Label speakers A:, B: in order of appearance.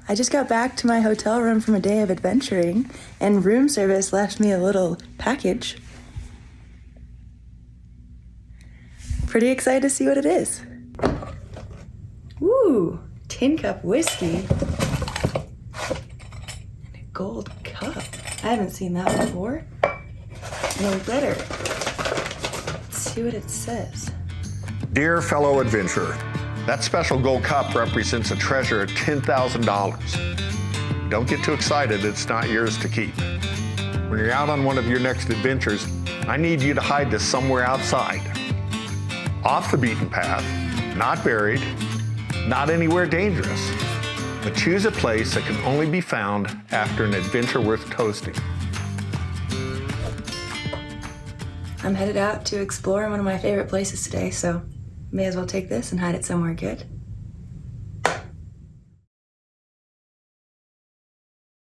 A: I just got back to my hotel room from a day of adventuring, and room service left me a little package. Pretty excited to see what it is. Ooh, tin cup whiskey. And a gold cup. I haven't seen that before. No better. Let's see what it says.
B: Dear fellow adventurer, that special gold cup represents a treasure of $10,000. Don't get too excited, it's not yours to keep. When you're out on one of your next adventures, I need you to hide this somewhere outside. Off the beaten path, not buried, not anywhere dangerous, but choose a place that can only be found after an adventure worth toasting.
A: I'm headed out to explore one of my favorite places today, so may as well take this and hide it somewhere good.